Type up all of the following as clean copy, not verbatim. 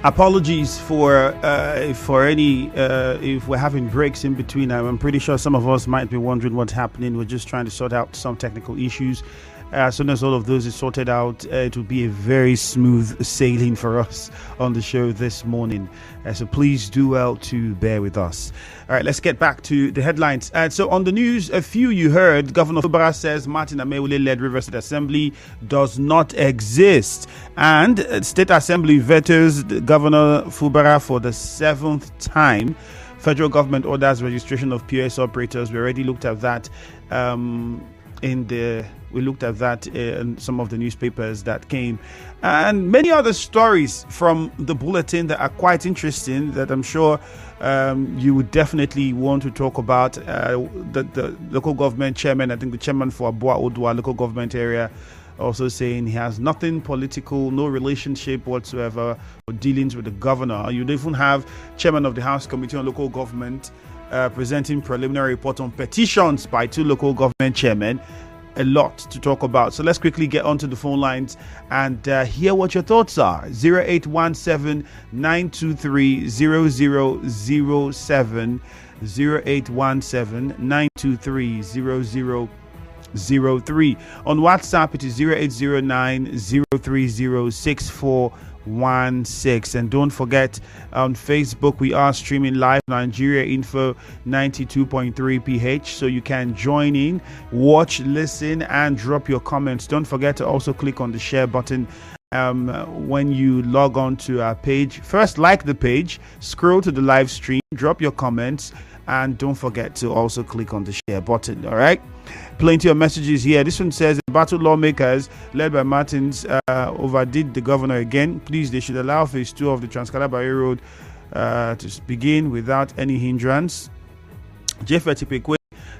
Apologies for any if we're having breaks in between. I'm pretty sure some of us might be wondering what's happening. We're just trying to sort out some technical issues. As soon as all of those is sorted out, it will be a very smooth sailing for us on the show this morning. So please do well to bear with us. All right, let's get back to the headlines. So on the news, a few you heard, Governor Fubara says Martin Amaewhule-led Rivers State Assembly does not exist. And State Assembly vetoes Governor Fubara for the 7th time. Federal government orders registration of POS operators. We already looked at that we looked at that in some of the newspapers that came, and many other stories from the bulletin that are quite interesting that I'm sure you would definitely want to talk about. The local government chairman, I think the chairman for Abua Odua local government area, also saying he has nothing political, no relationship whatsoever or dealings with the governor. You'd even have chairman of the House Committee on Local Government presenting preliminary report on petitions by 2 local government chairmen. A lot to talk about. So let's quickly get onto the phone lines and hear what your thoughts are. 0817 923 0007, 0817 923 0003. On WhatsApp, it is 0809 030 6416. And don't forget, on Facebook we are streaming live Nigeria Info 92.3 PH, so you can join in, watch, listen, and drop your comments. Don't forget to also click on the share button when you log on to our page. First, like the page, scroll to the live stream, drop your comments, and don't forget to also click on the share button. All right, plenty of messages here. This one says battle lawmakers led by Martins overdid the governor again. Please, they should allow phase 2 of the Trans-Calabar Road to begin without any hindrance. Jeffrey Tipekwe,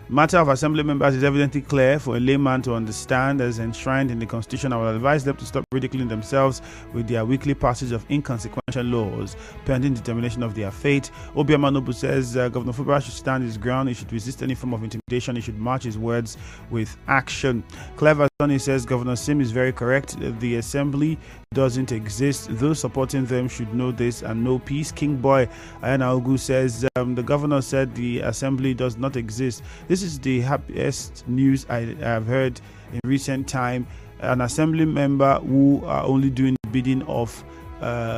matter of assembly members is evidently clear for a layman to understand as enshrined in the constitution. I will advise them to stop ridiculing themselves with their weekly passage of inconsequential laws pending determination of their fate. Obiama Nobu says Governor Fubara should stand his ground. He should resist any form of intimidation. He should match his words with action. Clever Sonny says Governor Sim is very correct. The assembly doesn't exist. Those supporting them should know this and know peace. King Boy Ayana Ogu says the governor said the assembly does not exist. This is the happiest news I have heard in recent time. An assembly member who are only doing the bidding of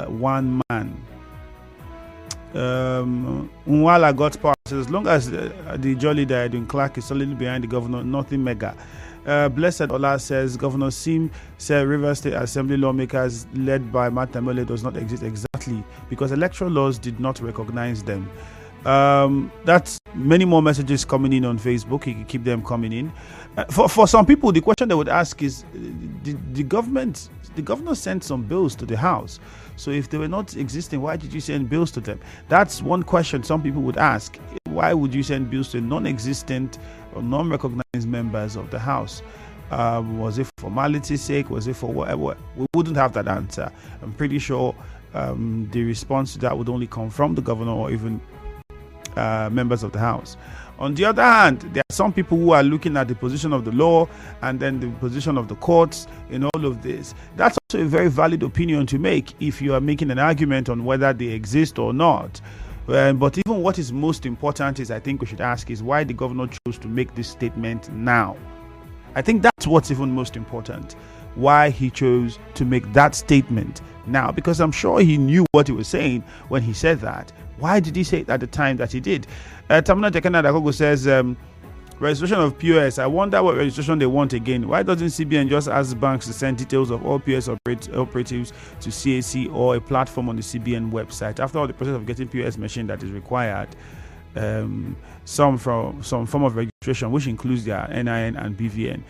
one man. Unwala got power. So as long as the jolly that Edwin Clark is solidly behind the governor, nothing mega. Blessed Ola says Governor Sim said Rivers State Assembly lawmakers led by Martin Amaewhule does not exist exactly because electoral laws did not recognize them. That's many more messages coming in on Facebook. You can keep them coming in. For some people, the question they would ask is, the governor sent some bills to the House. So if they were not existing, why did you send bills to them? That's one question some people would ask. Why would you send bills to non-existent or non-recognized members of the House? Was it for formality's sake? Was it for whatever? We wouldn't have that answer. I'm pretty sure the response to that would only come from the governor or even members of the House. On the other hand, there are some people who are looking at the position of the law and then the position of the courts in all of this. That's also a very valid opinion to make if you are making an argument on whether they exist or not. But even what is most important is, I think we should ask, is why the governor chose to make this statement now. I think that's what's even most important. Why he chose to make that statement now, because I'm sure he knew what he was saying when he said that. Why did he say it at the time that he did? Tamuna Tekena Dakogo says registration of POS. I wonder what registration they want again. Why doesn't CBN just ask banks to send details of all POS operatives to CAC or a platform on the CBN website? After all, the process of getting POS machine that is required, some form of registration, which includes their NIN and BVN.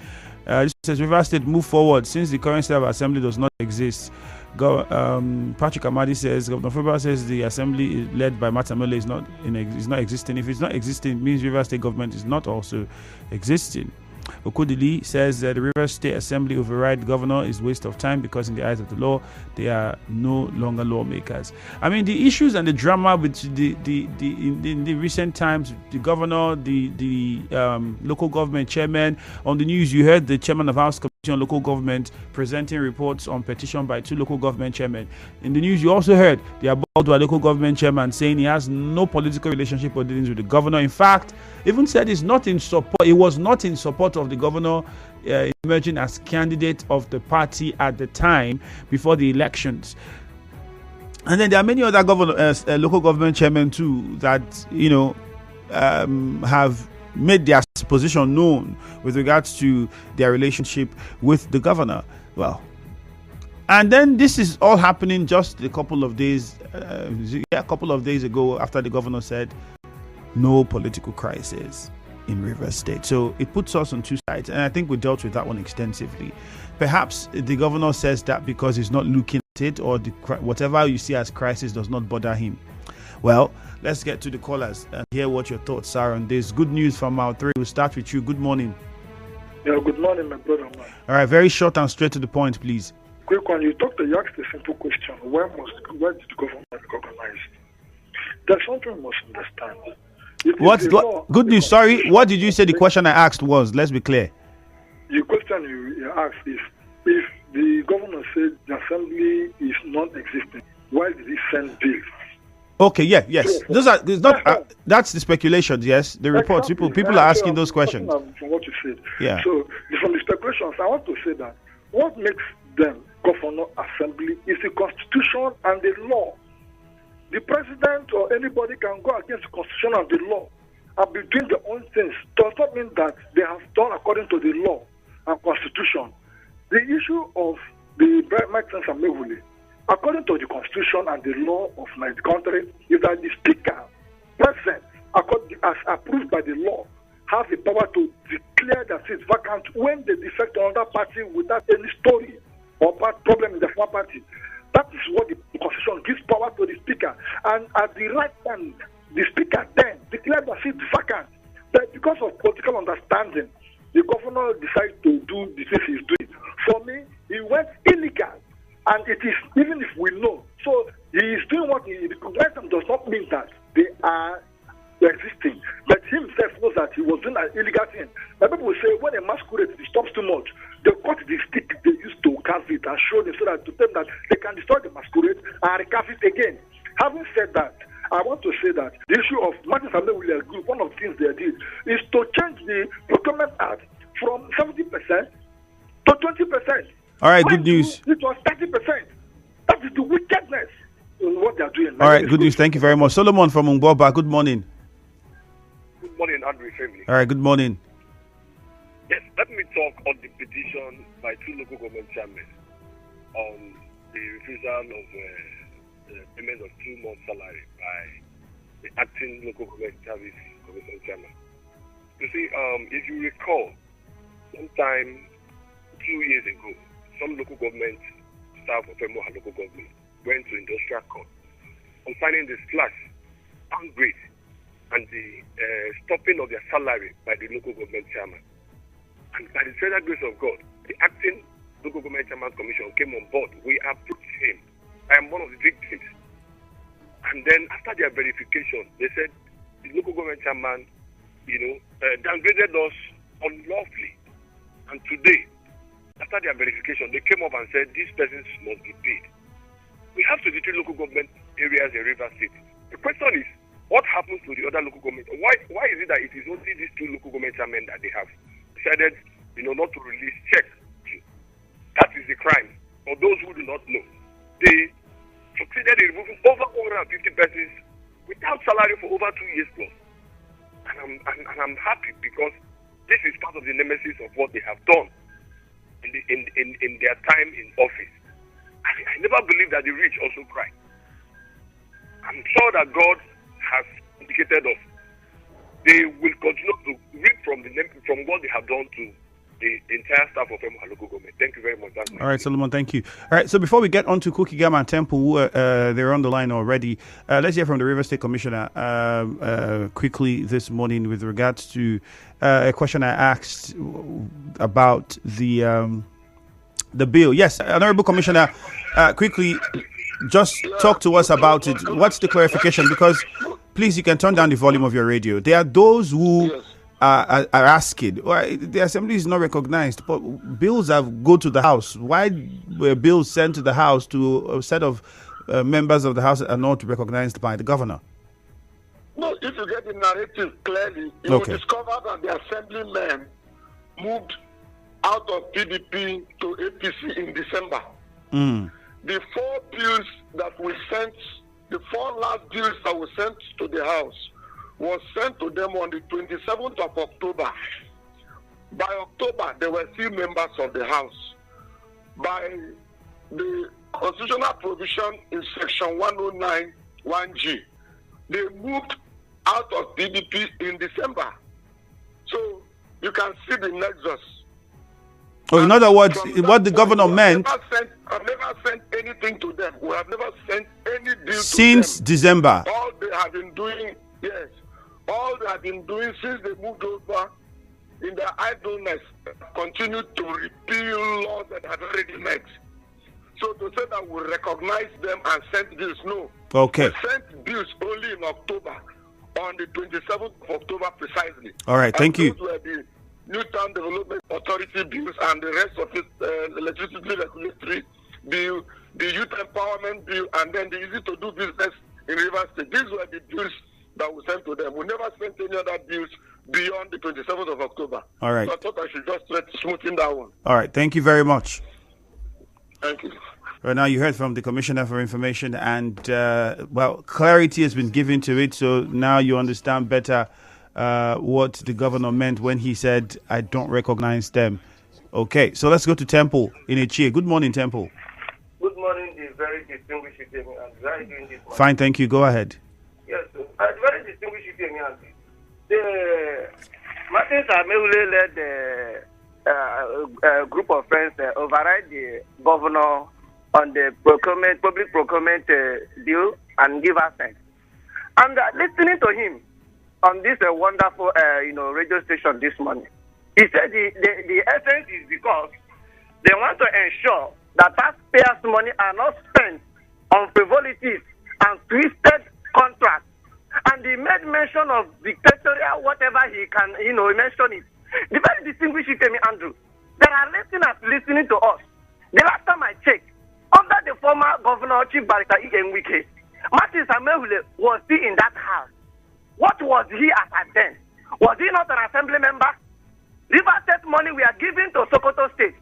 This says Rivers State move forward since the current state of assembly does not exist. Patrick Amadi says Governor Fubara says the assembly is led by Martin Amaewhule is not existing. If it's not existing, it means Rivers State government is not also existing. Okudili says the Rivers State Assembly override governor is waste of time because in the eyes of the law they are no longer lawmakers. I mean, the issues and the drama with in the recent times, the governor, the local government chairman. On the news, you heard the chairman of House Committee on local government, presenting reports on petition by 2 local government chairmen. In the news, you also heard the Abodua local government chairman saying he has no political relationship or dealings with the governor. In fact, even said he's not in support. He was not in support of the governor emerging as candidate of the party at the time before the elections. And then there are many other local government chairmen too that have made their position known with regards to their relationship with the governor. Well, and then this is all happening just a couple of days ago after the governor said no political crisis in Rivers State. So it puts us on two sides, and I think we dealt with that one extensively. Perhaps the governor says that because he's not looking at it, or whatever you see as crisis does not bother him. Well, let's get to the callers and hear what your thoughts are on this. Good news from our 3. We'll start with you. Good morning. Yeah, good morning, my brother. All right, very short and straight to the point, please. Quick one. You asked a simple question. Where did the government recognize? There's something we must understand. Good news? Sorry, what did you say the question I asked was? Let's be clear. The question you asked is, if the governor said the assembly is non-existent, why did he send bills? Okay, yes. That's the speculation. Yes, the reports. Exactly. People are asking those questions. From what you said. Yeah. So from the speculations, I want to say that what makes them governor assembly is the constitution and the law. The president or anybody can go against the constitution and the law and be doing their own things. Does not mean that they have done according to the law and constitution. The issue of the Mike Mewule, according to the constitution and the law of my country, is that the speaker, president, as approved by the law, has the power to declare that it's vacant when they defect to another party without any story or problem in the former party. That is what the constitution gives power to the speaker. And at the right time, the speaker then declared that it's vacant. But because of political understanding, the governor decided to do the things he's doing. For me, he went illegal. And it is, even if we know, so he is doing what he recognizes them does not mean that they are existing. But he himself knows that he was doing an illegal thing. But people will say when a masquerade disturbs too much, they cut the stick they used to carve it and show them so that to them that they can destroy the masquerade and recarve it again. Having said that, I want to say that the issue of Martin Samuel Williams Group, one of the things they did is to change the Procurement Act from 70% to 20%. All right, good news. It was 30%. That is the wickedness in what they are doing. All right, good news. Thank you very much. Solomon from Umboba, good morning. Good morning, Andrew Family. All right, good morning. Yes, let me talk on the petition by 2 local government chairmen on the refusal of the payment of 2 months' salary by the acting local government service commission chairman. You see, if you recall, sometime 2 years ago, some local government staff of Emoha local government went to industrial court concerning the slash, downgrade, and the stopping of their salary by the local government chairman. And by the special grace of God, the acting local government chairman commission came on board. We approached him. I am one of the victims. And then after their verification, they said the local government chairman, downgraded us unlawfully. And today, after their verification, they came up and said these persons must be paid. We have 23 local government areas in Rivers State. The question is, what happens to the other local government? Why is it that it is only these 2 local government chairmen that they have decided, not to release checks? That is the crime. For those who do not know, they succeeded in removing over 150 persons without salary for over 2 years plus. And I'm happy because this is part of the nemesis of what they have done in their time in office. I never believed that the rich also cry. I'm sure that God has indicated us. They will continue to reap from what they have done to the entire staff of Emoha local government. Thank you very much. All right, Solomon, thank you. All right, so before we get on to Kukigama and Temple, who they're on the line already, let's hear from the Rivers State Commissioner quickly this morning with regards to a question I asked about the bill. Yes, Honorable Commissioner, quickly, just talk to us about it. What's the clarification? Because, please, you can turn down the volume of your radio. There are those who are asking. Well, the assembly is not recognized, but bills have go to the House. Why were bills sent to the House to a set of members of the House that are not recognized by the governor? No, if you get the narrative clearly, you will discover that the assemblymen moved out of PDP to APC in December. The 4 bills that we sent, the 4 last bills that we sent to the House was sent to them on the 27th of October. By October, there were 3 members of the House. By the constitutional provision in section 109 1G, they moved out of PDP in December. So you can see the nexus. Oh, in other words, what the governor meant... I've never sent anything to them. We have never sent any bill since to them. December. All they have been doing, yes, all they have been doing since they moved over in their idleness, continue to repeal laws that had already met. So to say that we recognize them and send bills, no. Okay. We sent bills only in October, on the 27th of October precisely. All right, thank you. Those were the Newtown Development Authority bills and the rest of it, electricity regulatory bill, the youth empowerment bill, and then the easy to do business in Rivers State. These were the bills that we sent to them. We never sent any other bills beyond the 27th of October. All right. So I thought I should just try to smoothen that one. All right, thank you very much. Thank you. Right now, you heard from the Commissioner for Information, and clarity has been given to it. So now you understand better what the governor meant when he said, "I don't recognize them." Okay, so let's go to Temple in Echie. Good morning, Temple. Good morning, the very distinguished Utemi, and very doing this morning. Fine, thank you. Go ahead. Yes, very distinguished Utemi, and the Martin Samehule led a group of friends override the governor on the public procurement bill and give assent. And listening to him on this wonderful radio station this morning, he said the essence is because they want to ensure that taxpayers' money are not spent on frivolities and twisted contracts. And he made mention of dictatorial, whatever he can, mention it. The very distinguished Utemi Andrew, there are listeners listening to us. The last time I checked, under the former governor, Chief Barrister Ian Wike, Martin Samehule was still in that house. What was he at then? Was he not an assembly member? River State money we are giving to Sokoto State.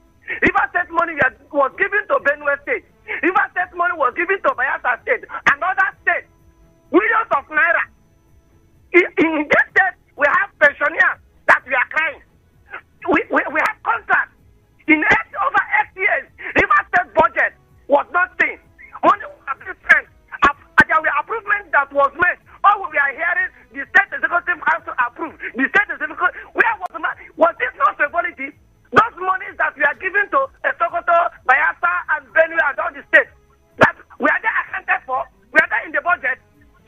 River State money was given to Benue State. River State money was given to Bayelsa State and other states. Millions of naira. In this state, we have pensioners that we are crying. We have contracts. In over 8 years, River State budget was not seen. Money was been spent. There were improvements that was made. All we are hearing, the state executive council approved. The state executive, where was this not frivolity? Those monies that we are giving to Sokoto, Bayelsa, and Benue and all the states, that we are there accounted for, we are there in the budget.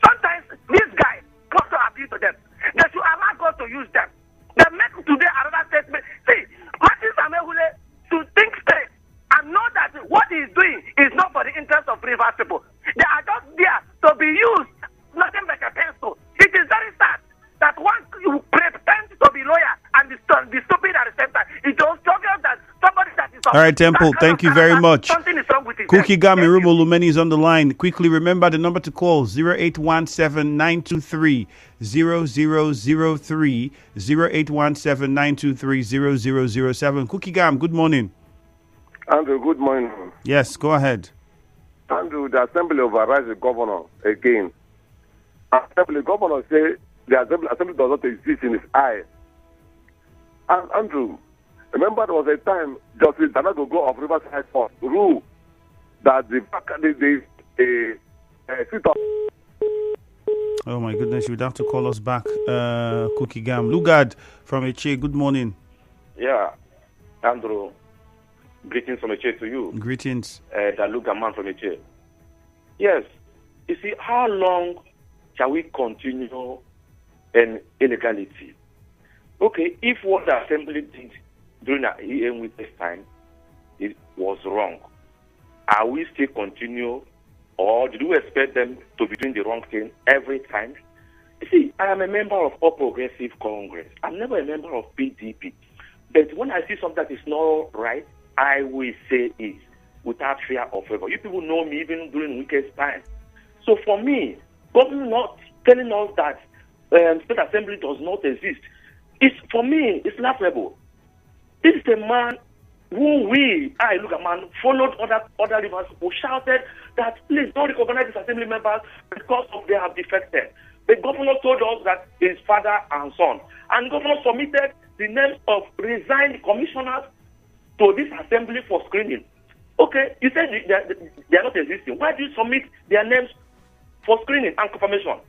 Sometimes these guys want to appeal to them. They should allow God to use them. They make today another statement. See, Martin Samehule should think straight and know that what he is doing is not for the interest of Rivers people. They are just there to be used, nothing like a pencil. It is very sad that one you pretend to be lawyer and be stupid at the same time. It will struggle that somebody that is... All right, Temple, thank you very much. Something is wrong with it. Cookie Gami Rumo Lumeni is on the line. Quickly remember the number to call, 0817-923-0003, 0817-923-0007. Cookie Gam, good morning. Andrew, good morning. Yes, go ahead. Andrew, the assembly overrides the governor again. The governor say the assembly does not exist in his eye. And Andrew, remember there was a time Justice Danagogo of Riverside Court ruled that the seat of... Oh my goodness, you would have to call us back, Cookie Gam. Lugard from Echie, good morning. Yeah, Andrew, greetings from Echie to you. Greetings. The Lugard man from Echie. Yes, you see, how long shall we continue in illegality? Okay, if what the assembly did during the EM with this time it was wrong, are we still continue, or do we expect them to be doing the wrong thing every time? See, I am a member of All Progressive Congress. I'm never a member of PDP. But when I see something that is not right, I will say it without fear or favor. You people know me even during weekend time. So for me, government not telling us that state assembly does not exist, for me, it's laughable. This is a man who followed other rivers who shouted that please don't recognize these assembly members because of they have defected. The governor told us that his father and son. And the governor submitted the names of resigned commissioners to this assembly for screening. Okay, you said they are not existing. Why do you submit their names for screening and confirmation?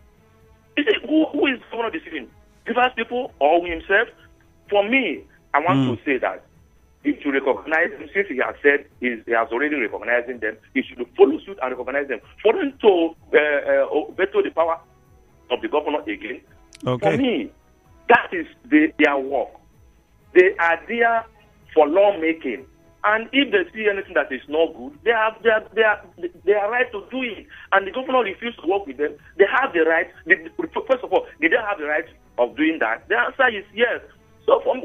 You see, who is the governor deceiving? Rivers people or himself? For me, I want to say that he should recognize them, since he has said he has already recognized them, he should follow suit and recognize them. For them to veto the power of the governor again, for me, that is their work. They are there for lawmaking. And if they see anything that is not good, they are right to do it. And the governor refused to work with them. They have the right. First of all, did they have the right of doing that? The answer is yes. So from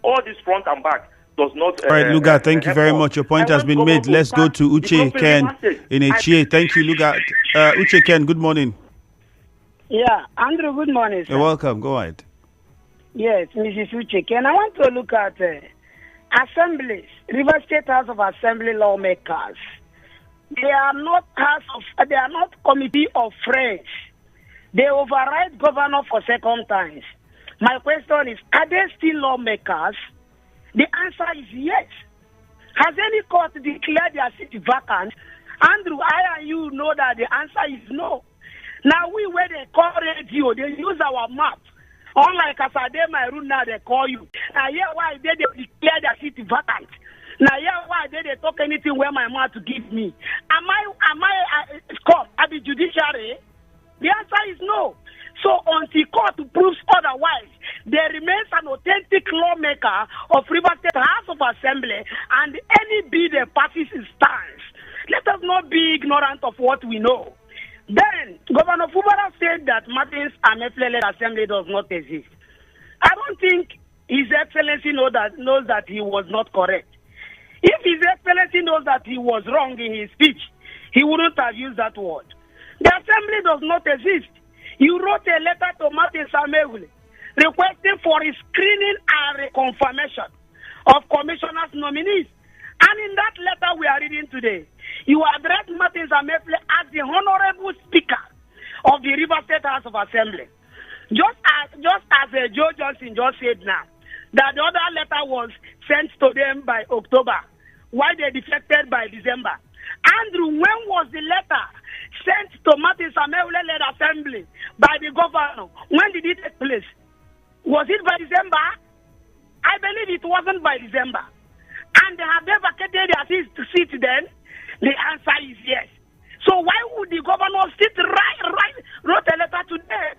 all this front and back does not. All right, Luga, thank you very much. Your point has been made. Let's go to Uche Ken in Echie. Thank you, Luga. Uche Ken, good morning. Yeah, Andrew, good morning, sir. You're welcome. Go ahead. Yes, Mrs. Uche Ken. I want to look at assemblies, River State House of Assembly lawmakers. They are not committee of friends. They override governor for second times. My question is, are they still lawmakers? The answer is yes. Has any court declared their seat vacant? Andrew, I and you know that the answer is no. Now, where they call radio, they use our map. Unlike Asade Mairun, now they call you. Now, why they declare their seat vacant? Now, why they talk anything where my mouth to give me? Am I court at the judiciary? The answer is no. So until court proves otherwise, there remains an authentic lawmaker of River State House of Assembly, and any bill that passes stands. Let us not be ignorant of what we know. Then, Governor Fubara said that Martins Ameflele Assembly does not exist. I don't think His Excellency knows that he was not correct. If His Excellency knows that he was wrong in his speech, he wouldn't have used that word. The Assembly does not exist. You wrote a letter to Martin Samuel requesting for a screening and reconfirmation of commissioners' nominees. And in that letter we are reading today, you address Martin Samuel as the Honorable Speaker of the River State House of Assembly. Just as Joe Johnson just said now, that the other letter was sent to them by October, while they defected by December. Andrew, when was the letter sent to Martin Samuel-led Assembly by the governor? When did it take place? Was it by December? I believe it wasn't by December. And have they vacated their seat then? The answer is yes. So why would the governor wrote a letter to them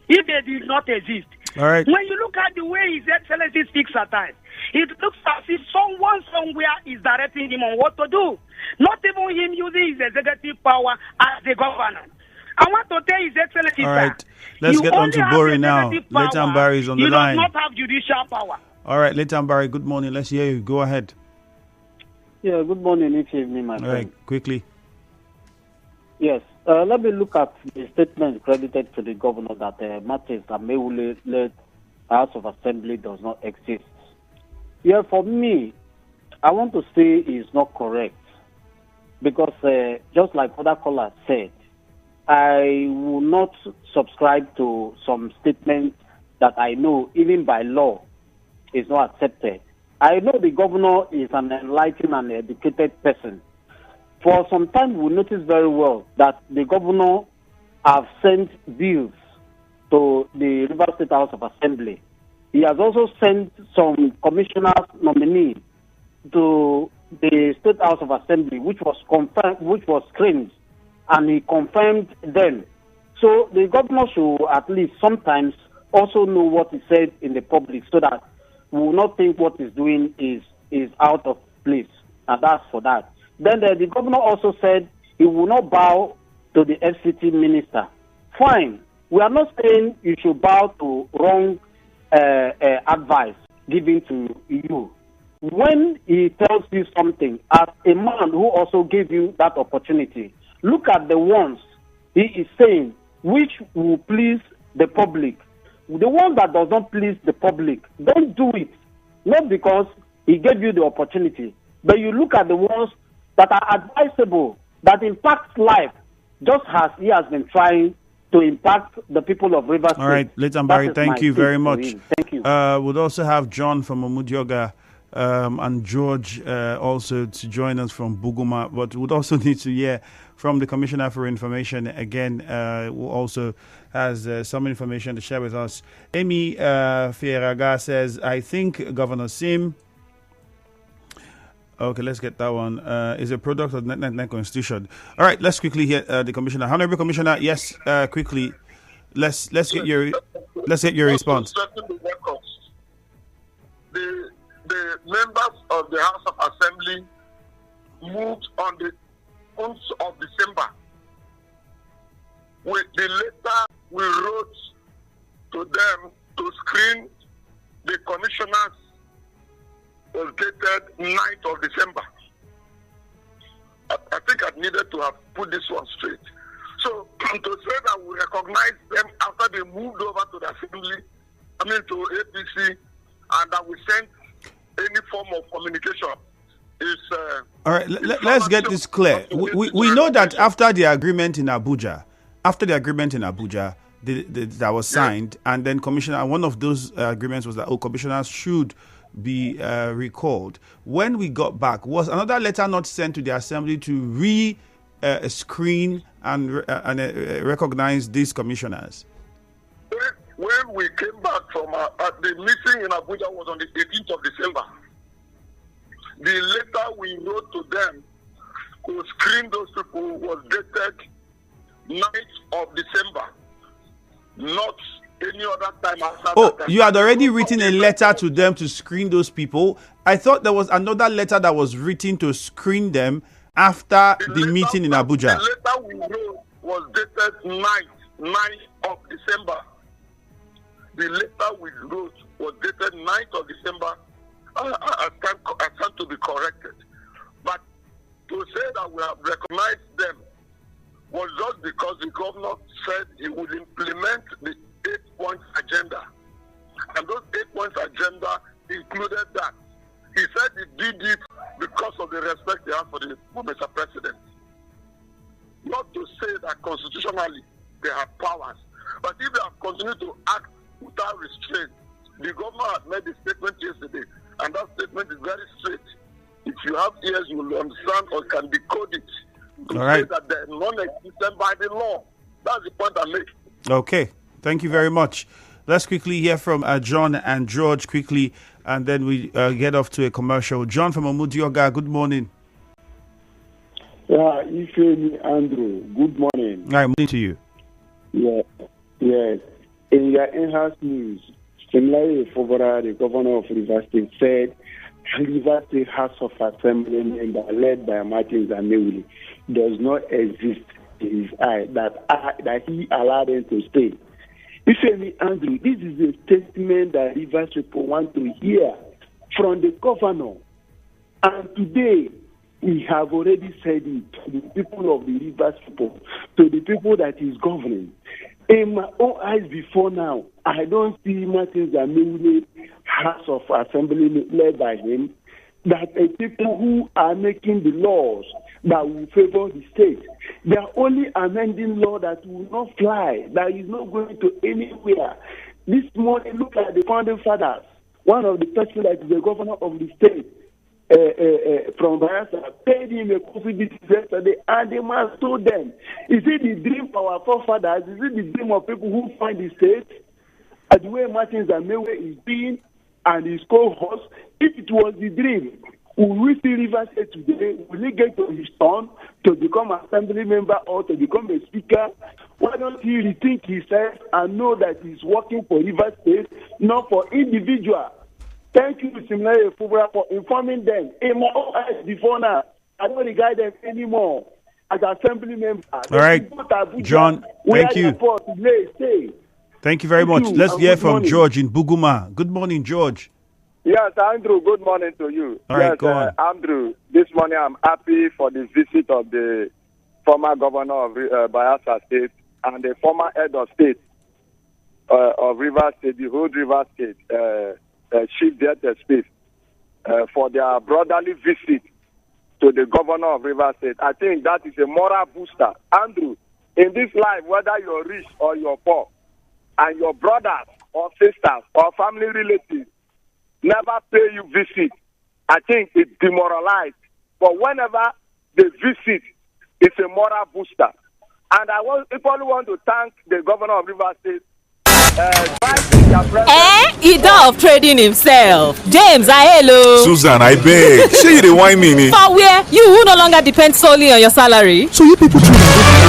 if they did not exist? All right. When you look at the way His Excellency speaks at times, it looks as if someone somewhere is directing him on what to do. Not even him using his executive power as the governor. I want to tell His Excellency, all right, let's get on to Bori now. Leighton Barry is on the line. You do not have judicial power. All right, Leighton Barry, good morning. Let's hear you. Go ahead. Yeah, good morning. It's evening, my friend. All right, quickly. Yes, let me look at the statement credited to the governor that Martins Amewule-led House of Assembly does not exist. Yeah, for me, I want to say it's not correct because just like other callers said, I will not subscribe to some statements that I know, even by law, is not accepted. I know the governor is an enlightened and educated person. For some time, we noticed very well that the governor have sent bills to the River State House of Assembly. He has also sent some commissioners nominee to the State House of Assembly, which was confirmed, which was screened, and he confirmed them. So the governor should at least sometimes also know what he said in the public, so that we will not think what he's doing is out of place. And that's for that. Then the governor also said he will not bow to the FCT minister. Fine. we are not saying you should bow to wrong advice given to you. When he tells you something, as a man who also gave you that opportunity, look at the ones he is saying which will please the public. The one that does not please the public, don't do it. Not because he gave you the opportunity, but you look at the ones that are advisable, that impact life, just as he has been trying to impact the people of Rivers State. All right, Leighton Barry, thank you very much. Thank you. We'll also have John from Omudioga and George also to join us from Buguma, but we'd also need to hear from the Commissioner for Information again, who also has some information to share with us. Amy Fieraga says, I think Governor Sim, okay, let's get that one, is a product of the 1999 Constitution. All right, let's quickly hear the Commissioner. Honorable Commissioner, yes, quickly, let's get your response. The members of the House of Assembly moved on the 1st of December. With the letter we wrote to them to screen the commissioners was dated 9th of December. I think I needed to have put this one straight. So to say that we recognize them after they moved over to the Assembly, to APC, and that we sent any form of communication is... All right, let's get this clear. We know that after the agreement in Abuja, that was signed, and then Commissioner, one of those agreements was that commissioners should be recalled. When we got back, was another letter not sent to the Assembly to screen and recognize these commissioners? When we came back from the meeting in Abuja was on the 18th of December. The letter we wrote to them to screen those people was dated 9th of December, not any other time after that. You had already written a letter to them to screen those people. I thought there was another letter that was written to screen them after the meeting in Abuja. The letter we wrote was dated 9th of December. The letter we wrote was dated 9th of December. I stand to be corrected. But to say that we have recognized them was just because the governor said he would implement the 8-point agenda. And those 8-point agenda included that. He said he did it because of the respect they have for the Mr. President. Not to say that constitutionally they have powers. But if they have continued to act without restraint, the governor had made a statement yesterday, and that statement is very straight. If you have ears, you will understand or can decode it. To say that they are non-existent by the law. That's the point I make. Okay, thank you very much. Let's quickly hear from John and George quickly, and then we get off to a commercial. John from Omudioga, good morning. Yeah, Ifemi Andrew, good morning. Hi, morning to you. Yes. In your in-house news, Simlaye Fubara, the governor of Rivers State, said Rivers State House of Assembly member led by Martin Zamewuli does not exist in his eye, that he allowed them to stay. Ifemi Andrew, this is a statement that Rivers people want to hear from the governor. And today, we have already said it to the people of the Rivers people, to the people that is governing. In my own eyes before now, I don't see Martin Zamewuli House of Assembly led by him, that people who are making the laws that will favor the state, they are only amending law that will not fly, that is not going to anywhere. This morning, look at the founding fathers. One of the person that is the governor of the state, from Bayelsa, paid him a coffee visit yesterday, and the man told them, is it the dream of our forefathers? Is it the dream of people who find the state? The way Martin Zamewuli is being and his co-host, if it was the dream, will we see Rivers State today? Will he get to his turn to become an assembly member or to become a speaker? Why don't he rethink himself and know that he's working for Rivers State, not for individual? Thank you, Simlaye Fubara, for informing them. In my own eyes before now, I don't regard them anymore. as assembly members. All right, John, thank you. Thank you very much. Let's hear from George in Buguma. Good morning, George. Yes, Andrew, good morning to you. All right, go on. Andrew, this morning I'm happy for the visit of the former governor of Bayelsa State and the former head of state of Rivers State, the whole Rivers State, Chief Delta Space, for their brotherly visit to the governor of Rivers State. I think that is a moral booster. Andrew, in this life, whether you're rich or you're poor, and your brothers or sisters or family relatives never pay you visit, I think it's demoralized. But whenever they visit, it's a moral booster. And I equally want to thank the governor of Rivers State. He done of trading himself. James, hello. Susan, I beg. Say you the wine me. For where? You who no longer depend solely on your salary. So you people too.